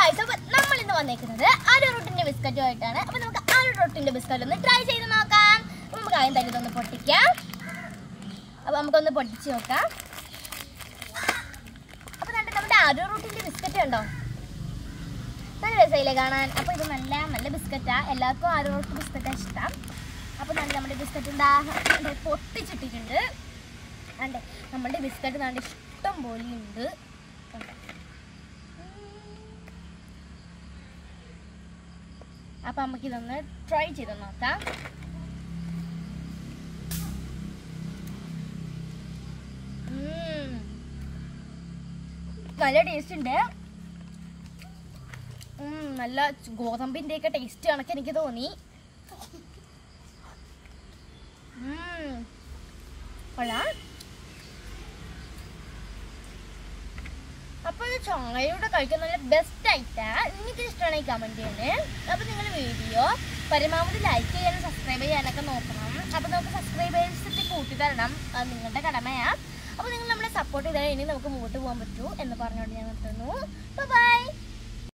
Guys, അപ്പോൾ നമ്മൾ ഇന്ന് വന്നേക്കുന്നത് അരോറൂട്ടിന്റെ ബിസ്ക്കറ്റുമായിട്ടാണ്. അപ്പോൾ നമുക്ക് അരോറൂട്ടിന്റെ ബിസ്ക്കറ്റ് ഒന്ന് ട്രൈ ചെയ്ത് നോക്കാം. അപ്പോൾ നമുക്ക് ആദ്യം തന്നെ ഇതൊന്ന് പൊട്ടിക്കാം. അപ്പോൾ നമുക്കൊന്ന് പൊട്ടിച്ച് നോക്കാം. അപ്പോൾ നമ്മുടെ അരോറൂട്ടിന്റെ ബിസ്ക്കറ്റ് കണ്ടോ, നല്ല രസമില്ലേ കാണാൻ. അപ്പോൾ ഇത് നല്ല ബിസ്ക്കറ്റാണ്. എല്ലാവർക്കും അരോറൂട്ട് ബിസ്ക്കറ്റാണ് ഇഷ്ടം. അപ്പോൾ നമ്മുടെ ബിസ്ക്കറ്റ് എന്താ പൊട്ടിച്ചിട്ടിട്ടുണ്ട്. അതെ, നമ്മുടെ ബിസ്ക്കറ്റ് നല്ല ഇഷ്ടം പോലെ ഉണ്ട്. അപ്പം നമുക്കിതൊന്ന് ട്രൈ ചെയ്ത് നോക്കാം. നല്ല ടേസ്റ്റ് ഉണ്ട്. നല്ല ഗോതമ്പിൻ്റെയൊക്കെ ടേസ്റ്റ് കണക്ക് എനിക്ക് തോന്നി. കൊള്ളാം. അപ്പോൾ ഇത് ചായയുടെ കഴിക്കാൻ നല്ല ബെസ്റ്റ് ആയിട്ടാണ്. നിങ്ങൾക്ക് ഇഷ്ടമാണെങ്കിൽ കമൻറ്റ് ചെയ്യണേ. അപ്പോൾ നിങ്ങൾ വീഡിയോ പരമാവധി ലൈക്ക് ചെയ്യാനും സബ്സ്ക്രൈബ് ചെയ്യാനൊക്കെ നോക്കണം. അപ്പോൾ നമുക്ക് സബ്സ്ക്രൈബേഴ്സിട്ട് കൂട്ടി തരണം, അത് നിങ്ങളുടെ കടമയാണ്. അപ്പോൾ നിങ്ങൾ നമ്മളെ സപ്പോർട്ട് ചെയ്താൽ ഇനി നമുക്ക് മുമ്പോട്ട് പോകാൻ പറ്റൂ എന്ന് പറഞ്ഞുകൊണ്ട് ഞാൻ നിർത്തുന്നു. ബൈ.